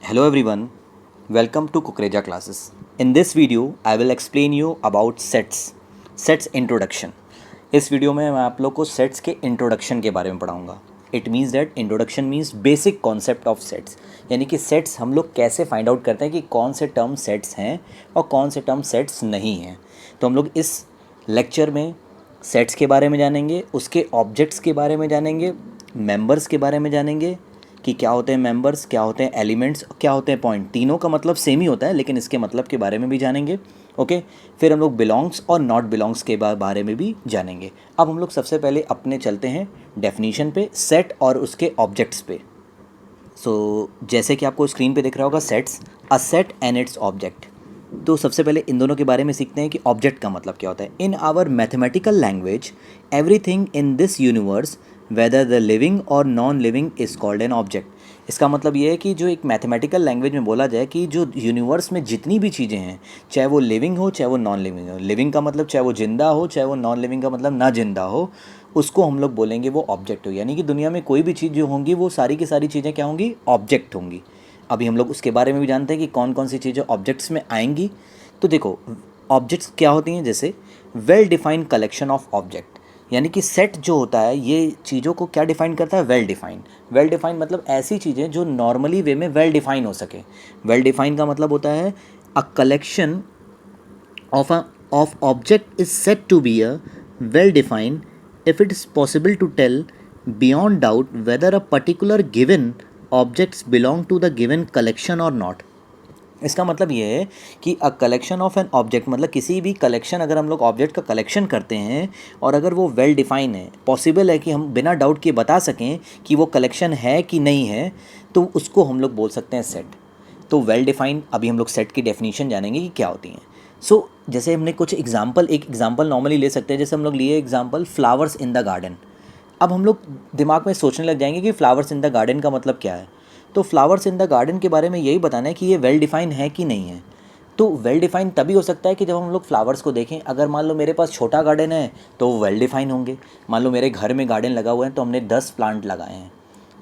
Hello everyone, welcome to Kukreja classes. In this video, I will explain you about sets. Sets introduction. इस video में मैं आप लोग को सेट्स के इंट्रोडक्शन के बारे में पढ़ाऊंगा. It means that introduction means basic concept of sets, यानी कि सेट्स हम लोग कैसे फाइंड आउट करते हैं कि कौन से टर्म सेट्स हैं और कौन से टर्म सेट्स नहीं हैं. तो हम लोग इस लेक्चर में सेट्स के बारे में जानेंगे, उसके ऑब्जेक्ट्स के बारे में जानेंगे, मेंबर्स के बारे में जानेंगे कि क्या होते हैं मेंबर्स, क्या होते हैं एलिमेंट्स, क्या होते हैं पॉइंट. तीनों का मतलब सेम ही होता है लेकिन इसके मतलब के बारे में भी जानेंगे. ओके फिर हम लोग बिलोंग्स और नॉट बिलोंग्स के बारे में भी जानेंगे. अब हम लोग सबसे पहले अपने चलते हैं डेफिनीशन पे, सेट और उसके ऑब्जेक्ट्स पे. जैसे कि आपको स्क्रीन पे दिख रहा होगा sets, a set and its object. तो सबसे पहले इन दोनों के बारे में सीखते हैं कि ऑब्जेक्ट का मतलब क्या होता है. In our mathematical language everything in this universe whether the living और non living is called an object. इसका मतलब ये है कि जो एक मैथमेटिकल लैंग्वेज में बोला जाए कि जो यूनिवर्स में जितनी भी चीज़ें हैं, चाहे वो लिविंग हो चाहे वो नॉन लिविंग हो, लिविंग का मतलब चाहे वो जिंदा हो चाहे वो नॉन लिविंग का मतलब ना जिंदा हो, उसको हम लोग बोलेंगे वो ऑब्जेक्ट हो. यानी कि दुनिया में कोई भी चीज़ जो होंगी वो सारी की सारी चीज़ें क्या होंगी, ऑब्जेक्ट होंगी. अभी हम लोग उसके बारे में भी जानते हैं कि कौन कौन सी चीज़ें ऑब्जेक्ट्स में आएंगी. तो देखो ऑब्जेक्ट्स क्या होती हैं, जैसे well defined collection of object, यानी कि सेट जो होता है ये चीज़ों को क्या डिफाइन करता है, वेल डिफाइंड. वेल डिफाइन मतलब ऐसी चीज़ें जो नॉर्मली वे में वेल डिफाइन हो सके. वेल डिफाइन का मतलब होता है a collection of object is said to be a well defined if it is possible to tell beyond doubt whether a particular given objects belong to the given collection or not. इसका मतलब ये है कि a collection of an object मतलब किसी भी collection, अगर हम लोग ऑब्जेक्ट का कलेक्शन करते हैं और अगर वो वेल डिफाइन है, पॉसिबल है कि हम बिना डाउट के बता सकें कि वो कलेक्शन है कि नहीं है, तो उसको हम लोग बोल सकते हैं सेट. तो वेल डिफाइन, अभी हम लोग सेट की डेफिनेशन जानेंगे कि क्या होती हैं. जैसे हमने कुछ एग्जांपल, एक एग्जांपल नॉर्मली ले सकते हैं. जैसे हम लोग लिए example flowers in the garden. अब हम लोग दिमाग में सोचने लग जाएंगे कि फ्लावर्स इन द गार्डन का मतलब क्या है. तो फ्लावर्स इन द गार्डन के बारे में यही बताना है कि ये वेल डिफाइन है कि नहीं है. तो वेल डिफाइन तभी हो सकता है कि जब हम लोग फ्लावर्स को देखें. अगर मान लो मेरे पास छोटा गार्डन है तो वो वेल डिफाइन होंगे. मान लो मेरे घर में गार्डन लगा हुआ है तो हमने 10 प्लांट लगाए हैं,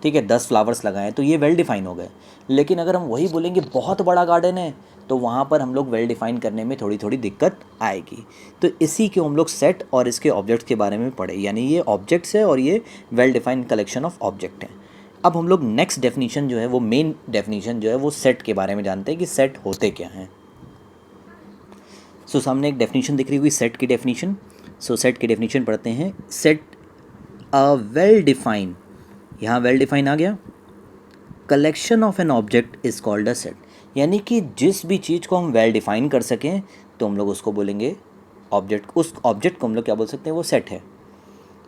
ठीक है, 10 फ्लावर्स लगाए हैं, तो ये वेल डिफाइन हो गए. लेकिन अगर हम वही बोलेंगे बहुत बड़ा गार्डन है तो वहाँ पर हम लोग वेल डिफाइन करने में थोड़ी थोड़ी दिक्कत आएगी. तो इसी के हम लोग सेट और इसके ऑब्जेक्ट्स के बारे में पढ़े, यानी ये ऑब्जेक्ट्स है और ये well defined collection of object है. अब हम लोग नेक्स्ट डेफिनेशन जो है वो मेन डेफिनेशन जो है वो सेट के बारे में जानते हैं कि सेट होते क्या हैं. सामने एक डेफिनेशन दिख रही हुई सेट की डेफिनेशन. सेट की डेफिनेशन पढ़ते हैं. सेट अ वेल डिफाइन, यहाँ वेल डिफाइन आ गया, collection of an object is called a set. यानी कि जिस भी चीज़ को हम वेल डिफाइन कर सकें तो हम लोग उसको बोलेंगे ऑब्जेक्ट. उस ऑब्जेक्ट को हम लोग क्या बोल सकते हैं, वो सेट है.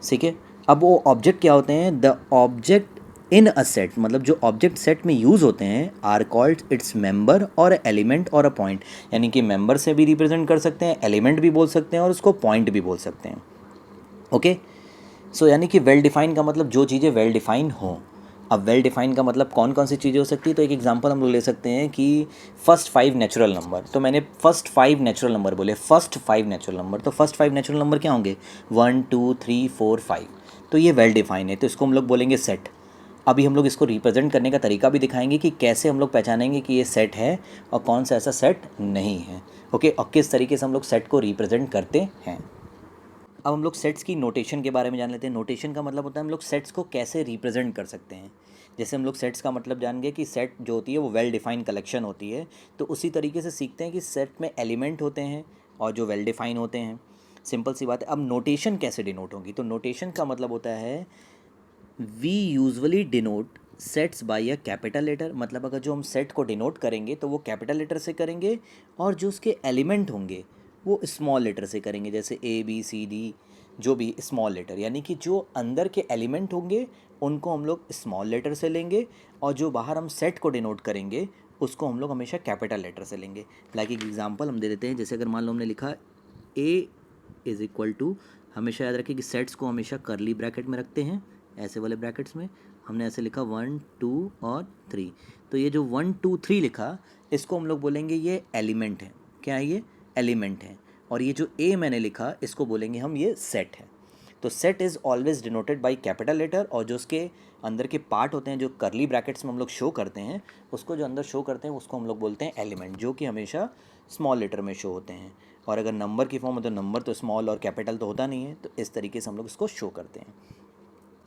ठीक है. अब वो ऑब्जेक्ट क्या होते हैं, the object in a set, मतलब जो ऑब्जेक्ट सेट में यूज़ होते हैं आर कॉल्ड इट्स मेंबर और एलिमेंट और अ पॉइंट. यानी कि मेंबर से भी रिप्रेजेंट कर सकते हैं, एलिमेंट भी बोल सकते हैं और उसको पॉइंट भी बोल सकते हैं. ओके. यानी कि वेल डिफाइन का मतलब जो चीज़ें वेल डिफाइन हों. अब वेल डिफाइन का मतलब कौन कौन सी चीज़ें हो सकती है. तो एक एग्जांपल हम लोग ले सकते हैं कि फर्स्ट 5 नेचुरल नंबर. तो मैंने फर्स्ट 5 नेचुरल नंबर बोले, फर्स्ट 5 नेचुरल नंबर. तो फर्स्ट 5 नेचुरल नंबर क्या होंगे, 1 2 3 4 5. तो ये वेल डिफाइन है, तो इसको हम लोग बोलेंगे सेट. अभी हम लोग इसको रिप्रेजेंट करने का तरीका भी दिखाएंगे कि कैसे हम लोग पहचानेंगे कि ये सेट है और कौन सा ऐसा सेट नहीं है. ओके, और किस तरीके से हम लोग सेट को रिप्रेजेंट करते हैं. अब हम लोग सेट्स की नोटेशन के बारे में जान लेते हैं. नोटेशन का मतलब होता है हम लोग सेट्स को कैसे रिप्रेजेंट कर सकते हैं. जैसे हम लोग सेट्स का मतलब जान गए कि सेट जो होती है वो वेल डिफाइंड कलेक्शन होती है, तो उसी तरीके से सीखते हैं कि सेट में एलिमेंट होते हैं और जो वेल डिफाइन होते हैं. सिंपल सी बात है. अब नोटेशन कैसे डिनोट होगी, तो नोटेशन का मतलब होता है we usually denote sets by a capital letter. मतलब अगर जो हम सेट को डिनोट करेंगे तो वो कैपिटल लेटर से करेंगे और जो उसके एलिमेंट होंगे वो स्मॉल लेटर से करेंगे, जैसे ए बी सी डी, जो भी स्मॉल लेटर. यानी कि जो अंदर के एलिमेंट होंगे उनको हम लोग स्मॉल लेटर से लेंगे और जो बाहर हम सेट को डिनोट करेंगे उसको हम लोग हमेशा कैपिटल लेटर से लेंगे. लाइक एक एग्जांपल हम दे देते हैं. जैसे अगर मान लो हमने लिखा ए इज़ इक्वल टू, हमेशा याद रखें कि सेट्स को हमेशा करली ब्रैकेट में रखते हैं, ऐसे वाले ब्रैकेट्स में. हमने ऐसे लिखा 1 2 और 3. तो ये जो 1 2 3 लिखा इसको हम लोग बोलेंगे ये एलिमेंट है. क्या है ये, एलिमेंट है. और ये जो ए मैंने लिखा इसको बोलेंगे हम ये सेट है. तो set is always denoted by capital letter, और जो उसके अंदर के पार्ट होते हैं जो करली ब्रैकेट्स में हम लोग शो करते हैं, उसको जो अंदर शो करते हैं उसको हम लोग बोलते हैं एलिमेंट, जो कि हमेशा स्मॉल लेटर में शो होते हैं। और अगर नंबर की फॉर्म हो तो नंबर तो स्मॉल और कैपिटल तो होता नहीं है, तो इस तरीके से हम लोग इसको शो करते हैं।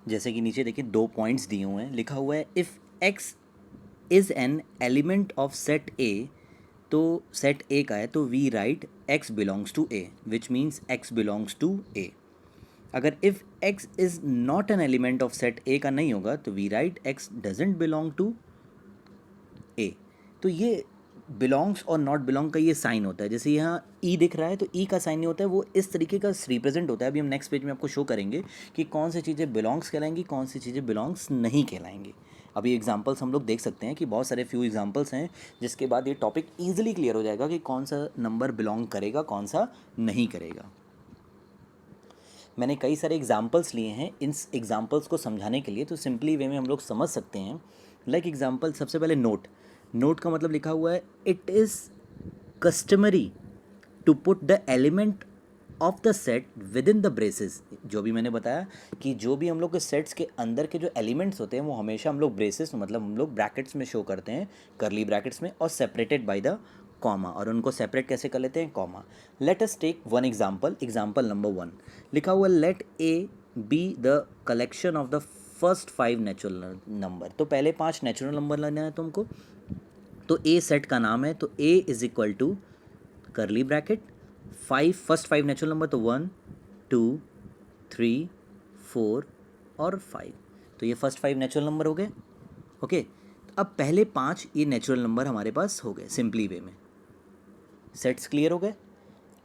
जैसे कि नीचे देखिए 2 पॉइंट्स दिए हुए हैं, लिखा हुआ है if X is an element of set A, तो सेट ए का है तो we write X belongs to A, which means X belongs to A. अगर if X is not an element of set A का नहीं होगा तो we write X doesn't belong to A. तो ये बिलोंग्स और नॉट बिलोंग का ये साइन होता है। जैसे यहाँ ई दिख रहा है तो ई का साइन नहीं होता है, वो इस तरीके का रिप्रेजेंट होता है। अभी हम नेक्स्ट पेज में आपको शो करेंगे कि कौन सी चीज़ें बिलोंग्स कहलाएंगी, कौन सी चीज़ें बिलोंग्स नहीं कहलाएंगी। अभी एग्जांपल्स हम लोग देख सकते हैं कि बहुत सारे फ्यू एग्जांपल्स हैं, जिसके बाद ये टॉपिक ईजिली क्लियर हो जाएगा कि कौन सा नंबर बिलोंग करेगा, कौन सा नहीं करेगा। मैंने कई सारे एग्जाम्पल्स लिए हैं इन एग्जाम्पल्स को समझाने के लिए, तो सिंपली वे में हम लोग समझ सकते हैं। लाइक एग्जाम्पल, सबसे पहले नोट। नोट का मतलब लिखा हुआ है it is customary to put the element of the set within the braces. जो भी मैंने बताया कि जो भी हम लोग के सेट्स के अंदर के जो एलिमेंट्स होते हैं वो हमेशा हम लोग ब्रेसेस मतलब हम लोग ब्रैकेट्स में शो करते हैं, करली ब्रैकेट्स में, और सेपरेटेड बाय द कॉमा। और उनको सेपरेट कैसे कर लेते हैं, comma. Let us take one example. Example number 1 लिखा हुआ let A be the collection of the first 5 natural number. तो पहले 5 नेचुरल नंबर लेना है तुमको। तो ए सेट का नाम है, तो A is equal to curly bracket 5, first 5 natural number, तो 1 2 3 4 और 5। तो ये फर्स्ट 5 नेचुरल नंबर हो गए। ओके, अब पहले 5 ये नेचुरल नंबर हमारे पास हो गए सिंपली वे में। सेट्स क्लियर हो गए।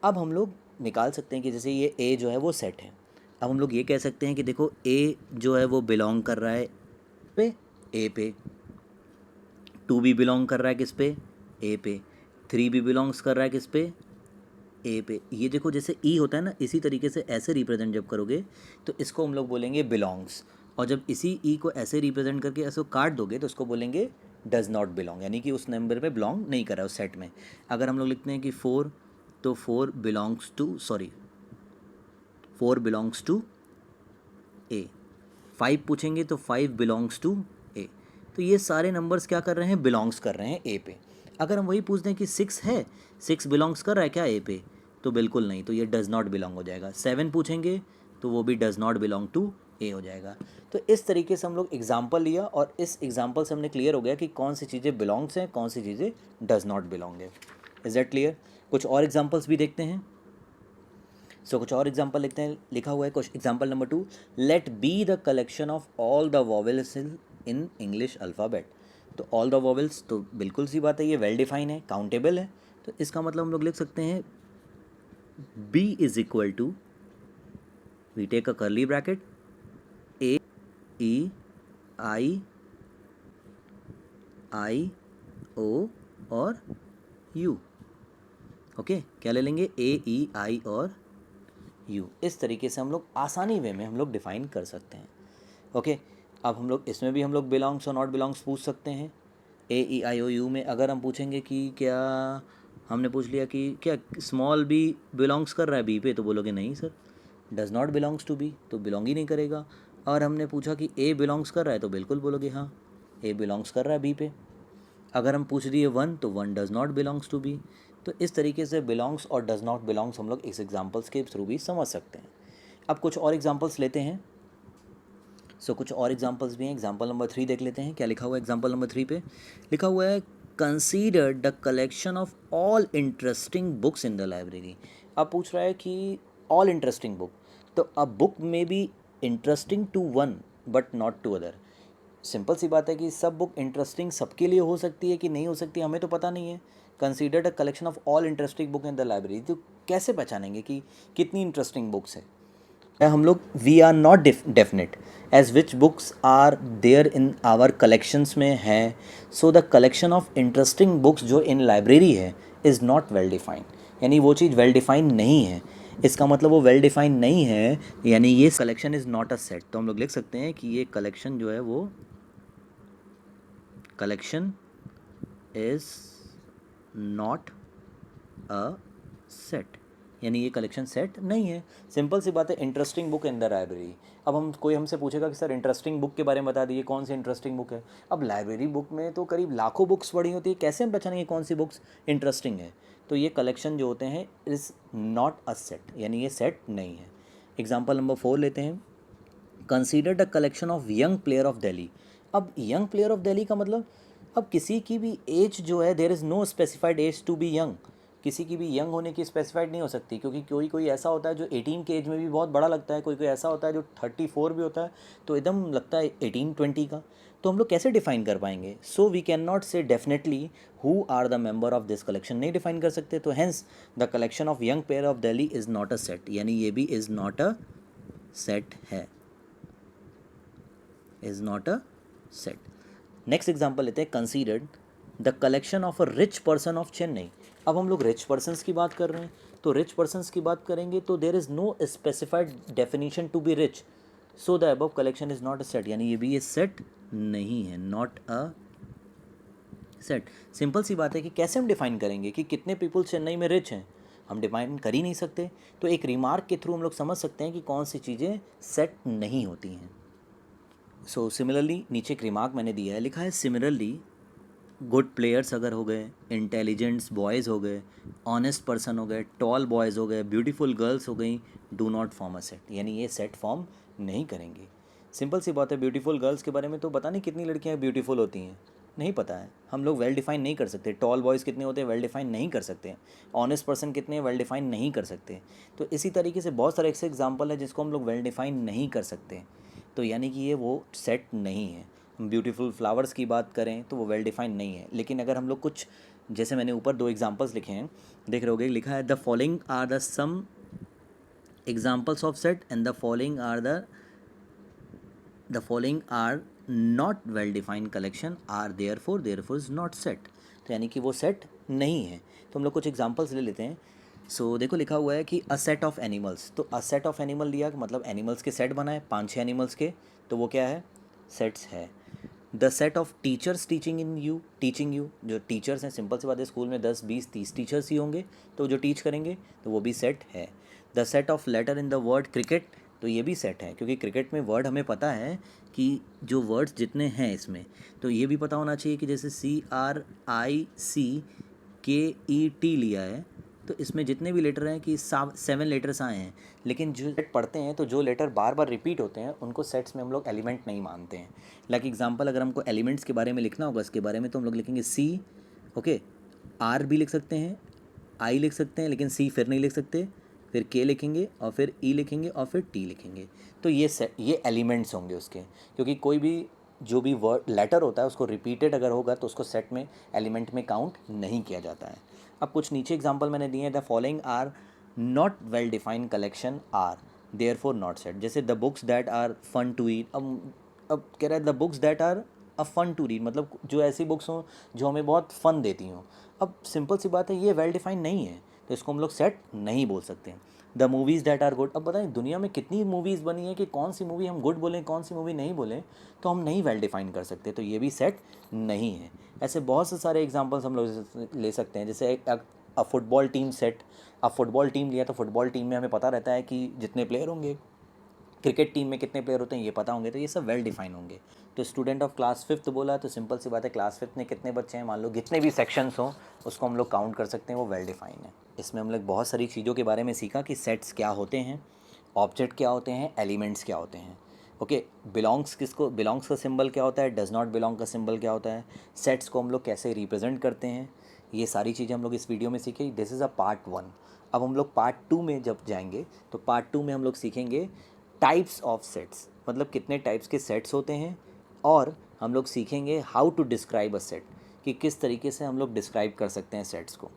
अब हम लोग निकाल सकते हैं कि जैसे ये ए जो है वो सेट है। अब हम लोग ये कह सकते हैं कि देखो ए जो है वो बिलोंग कर रहा है पे, ए पे। 2 भी बिलोंग कर रहा है किस पे, ए पे। 3 भी बिलोंग्स कर रहा है किस पे, ए पे। ये देखो जैसे ई होता है ना, इसी तरीके से ऐसे रिप्रेजेंट जब करोगे तो इसको हम लोग बोलेंगे बिलोंग्स। और जब इसी ई को ऐसे रिप्रेजेंट करके ऐसे काट दोगे तो उसको बोलेंगे डज नॉट बिलोंग, यानी कि उस नंबर पे बिलोंग नहीं कर रहा है उस सेट में। अगर हम लोग लिखते हैं कि 4, तो 4 बिलोंग्स टू 4 बिलोंग्स टू ए। 5 पूछेंगे तो 5 बिलोंग्स टू ए। तो ये सारे नंबर्स क्या कर रहे हैं, बिलोंग्स कर रहे हैं ए पे। अगर हम वही पूछ दें कि 6 है, 6 बिलोंग्स कर रहा है क्या ए पे, तो बिल्कुल नहीं, तो ये डज़ नॉट बिलोंग हो जाएगा। 7 पूछेंगे तो वो भी डज़ नॉट बिलोंग टू ए हो जाएगा। तो इस तरीके से हम लोग एग्जाम्पल लिया, और इस एग्जाम्पल से हमने क्लियर हो गया कि कौन सी चीज़ें बिलोंग्स हैं, कौन सी चीज़ें डज़ नॉट बिलोंग है। Is that clear? कुछ और एग्जाम्पल्स भी देखते हैं। कुछ और एग्जाम्पल लिखते हैं। लिखा हुआ है कुछ example number 2, let be the collection of all the vowels in English alphabet. तो ऑल द वॉवेल्स, तो बिल्कुल सी बात है, ये वेल डिफाइन है, काउंटेबल है। तो इसका मतलब हम लोग लिख सकते हैं B is equal to, we take a curly bracket, ए ई आई ओ और यू। ओके, क्या ले लेंगे, ए ई आई और यू। इस तरीके से हम लोग आसानी वे में हम लोग डिफाइन कर सकते हैं। ओके, अब हम लोग इसमें भी हम लोग बिलोंग्स और नॉट बिलोंग्स पूछ सकते हैं। ए ई आई ओ यू में अगर हम पूछेंगे कि क्या, हमने पूछ लिया कि क्या स्मॉल बी बिलोंग्स कर रहा है बी पे, तो बोलोगे नहीं sir, does not belongs to B, तो बिलोंग ही नहीं करेगा। और हमने पूछा कि ए बिलोंग्स कर रहा है, तो बिल्कुल बोलोगे हाँ, ए बिलोंग्स कर रहा है बी पे। अगर हम पूछ दिए 1, तो 1 does not belongs to B. तो इस तरीके से बिलोंग्स और डज़ नॉट बिलोंग्स हम लोग इस एग्जाम्पल्स के थ्रू भी समझ सकते हैं। अब कुछ और एग्जाम्पल्स लेते हैं। कुछ और एग्जाम्पल्स भी हैं। एग्जाम्पल नंबर 3 देख लेते हैं, क्या लिखा हुआ है एग्जाम्पल नंबर 3 पे। लिखा हुआ है consider the collection of all interesting books in the library. अब पूछ रहा है कि ऑल इंटरेस्टिंग बुक, तो अब बुक में be interesting to one but not to other. Simple सी बात है कि सब बुक इंटरेस्टिंग सबके लिए हो सकती है कि नहीं हो सकती, हमें तो पता नहीं है। Consider the collection of all interesting book in the library, तो कैसे पहचानेंगे कि कितनी इंटरेस्टिंग बुक्स है। हम लोग we are not definite as which books are there in our collections में है। So the collection of interesting books जो इन लाइब्रेरी है इज़ नॉट वेल डिफाइंड, यानी वो चीज़ वेल डिफाइंड नहीं है। इसका मतलब वो वेल डिफाइंड नहीं है, यानी ये collection is not a set. तो हम लोग लिख सकते हैं कि ये कलेक्शन जो है वो collection is not a set. यानी ये कलेक्शन सेट नहीं है। सिंपल सी बात है। Interesting book in the library, अब हम कोई हमसे पूछेगा कि सर इंटरेस्टिंग बुक के बारे में बता दीजिए, कौन सी इंटरेस्टिंग बुक है। अब लाइब्रेरी बुक में तो करीब लाखों बुक्स पढ़ी होती है, कैसे हम पहचानेंगे कौन सी बुक्स इंटरेस्टिंग है। तो ये कलेक्शन जो होते हैं इज़ नॉट अ सेट, यानी ये सेट नहीं है। एग्जाम्पल नंबर 4 लेते हैं। Considered a collection of young player of Delhi. अब यंग प्लेयर ऑफ दिल्ली का मतलब, अब किसी की भी एज जो है, there is no specified age to be young. किसी की भी यंग होने की स्पेसिफाइड नहीं हो सकती, क्योंकि कोई कोई ऐसा होता है जो 18 के एज में भी बहुत बड़ा लगता है, कोई कोई ऐसा होता है जो 34 भी होता है तो एकदम लगता है 18-20 का। तो हम लोग कैसे डिफाइन कर पाएंगे? So we can not say definitely who are the member of this collection, नहीं डिफाइन कर सकते। तो hence the collection of young player of Delhi is not a set, यानी ये भी इज़ नॉट अ सेट है, is not a set. Next example लेते हैं। Considered the collection of a rich person of Chennai. अब हम लोग रिच पर्सनस की बात कर रहे हैं, तो रिच पर्सनस की बात करेंगे तो there is no specified definition to be rich, so the above collection is not a set, यानी ये भी ये सेट नहीं है, नॉट अ सेट। सिंपल सी बात है कि कैसे हम डिफाइन करेंगे कि कितने पीपल चेन्नई में रिच हैं, हम डिफाइन कर ही नहीं सकते। तो एक रिमार्क के थ्रू हम लोग समझ सकते हैं कि कौन सी चीज़ें सेट नहीं होती हैं। सो सिमिलरली नीचे एक रिमार्क मैंने दिया है, लिखा है सिमिलरली गुड प्लेयर्स अगर हो गए, इंटेलिजेंट्स बॉयज़ हो गए, ऑनेस्ट पर्सन हो गए, टॉल बॉयज़ हो गए, ब्यूटीफुल गर्ल्स हो गई, do not form a set, यानी ये सेट फॉर्म नहीं करेंगे। सिंपल सी बात है। ब्यूटीफुल गर्ल्स के बारे में तो पता नहीं कितनी लड़कियां ब्यूटीफुल होती हैं, नहीं पता है। हम लोग वेल डिफाइन नहीं कर सकते। टॉल बॉयज़ कितने होते हैं वेल डिफाइन नहीं कर सकते। ऑनेस्ट पर्सन कितने वेल डिफाइन नहीं कर सकते। तो इसी तरीके से बहुत सारे ऐसे एग्जाम्पल है जिसको हम लोग वेल डिफाइन नहीं कर सकते, तो यानी कि ये वो सेट नहीं है। ब्यूटीफुल फ्लावर्स की बात करें तो वो वेल डिफाइंड नहीं है। लेकिन अगर हम लोग कुछ, जैसे मैंने ऊपर 2 एग्जांपल्स लिखे हैं, देख रहे होगे, लिखा है the following are the some examples of set and the following are not well defined collection are therefore is not set, तो यानी कि वो सेट नहीं है। तो हम लोग कुछ एग्जांपल्स ले लेते हैं। सो देखो लिखा हुआ है कि अ सेट ऑफ एनिमल्स, तो अ सेट ऑफ एनिमल लिया मतलब एनिमल्स के सेट बनाए 5-6 एनिमल्स के, तो वो क्या है, सेट्स है। The set of teachers teaching you, जो टीचर्स हैं, सिंपल सी बात है, स्कूल में 10-20-30 टीचर्स ही होंगे, तो जो टीच करेंगे तो वो भी सेट है। The set of letter in the word cricket, तो ये भी सेट है, क्योंकि क्रिकेट में वर्ड हमें पता है कि जो वर्ड्स जितने हैं इसमें, तो ये भी पता होना चाहिए कि जैसे CRICKET लिया है, तो इसमें जितने भी लेटर हैं कि 7 लेटर्स आए हैं, लेकिन जो सेट पढ़ते हैं तो जो लेटर बार बार रिपीट होते हैं उनको सेट्स में हम लोग एलिमेंट नहीं मानते हैं। लाइक एग्जांपल, अगर हमको एलिमेंट्स के बारे में लिखना होगा इसके बारे में, तो हम लोग लिखेंगे सी, ओके, आर भी लिख सकते हैं, आई लिख सकते हैं, लेकिन सी फिर नहीं लिख सकते, फिर के लिखेंगे और फिर ई लिखेंगे और फिर टी लिखेंगे। तो ये एलिमेंट्स होंगे उसके, क्योंकि कोई भी जो भी वर्ड लेटर होता है उसको रिपीटेड अगर होगा तो उसको सेट में एलिमेंट में काउंट नहीं किया जाता है। अब कुछ नीचे एग्जांपल मैंने दिए हैं। The following are not well defined collection are therefore not set. जैसे the books that are fun to read, अब कह रहा है the books that are a fun to read, मतलब जो ऐसी बुक्स हों जो हमें बहुत फ़न देती हों। अब सिंपल सी बात है, ये वेल डिफाइंड नहीं है, तो इसको हम लोग सेट नहीं बोल सकते। The movies that are good, अब बताएं दुनिया में कितनी मूवीज़ बनी है कि कौन सी मूवी हम गुड बोलें कौन सी मूवी नहीं बोलें, तो हम नहीं वेल डिफाइन कर सकते, तो ये भी सेट नहीं है। ऐसे बहुत से सारे एग्जांपल्स हम लोग ले सकते हैं। जैसे अ फुटबॉल टीम सेट, अब फुटबॉल टीम लिया तो फुटबॉल टीम में हमें पता रहता है कि जितने प्लेयर होंगे, क्रिकेट टीम में कितने प्लेयर होते हैं ये पता होंगे, तो ये सब वेल डिफाइन होंगे। तो स्टूडेंट ऑफ क्लास 5th बोला तो सिंपल सी बात है, क्लास 5th में कितने बच्चे हैं, मान लो जितने भी सेक्शंस हों उसको हम लोग काउंट कर सकते हैं, वो वेल डिफाइन है। इसमें हम लोग बहुत सारी चीज़ों के बारे में सीखा कि सेट्स क्या होते हैं, ऑब्जेक्ट क्या होते हैं, एलिमेंट्स क्या होते हैं, ओके, बिलोंग्स किसको, बिलोंग्स का सिंबल क्या होता है, डज नॉट बिलोंग का सिंबल क्या होता है, सेट्स को हम लोग कैसे रिप्रेजेंट करते हैं, ये सारी चीज़ें हम लोग इस वीडियो में सीखे। This is a part 1। अब हम लोग पार्ट 2 में जब जाएंगे तो पार्ट 2 में हम लोग सीखेंगे टाइप्स ऑफ सेट्स, मतलब कितने टाइप्स के सेट्स होते हैं, और हम लोग सीखेंगे how to describe a set, कि किस तरीके से हम लोग डिस्क्राइब कर सकते हैं सेट्स को।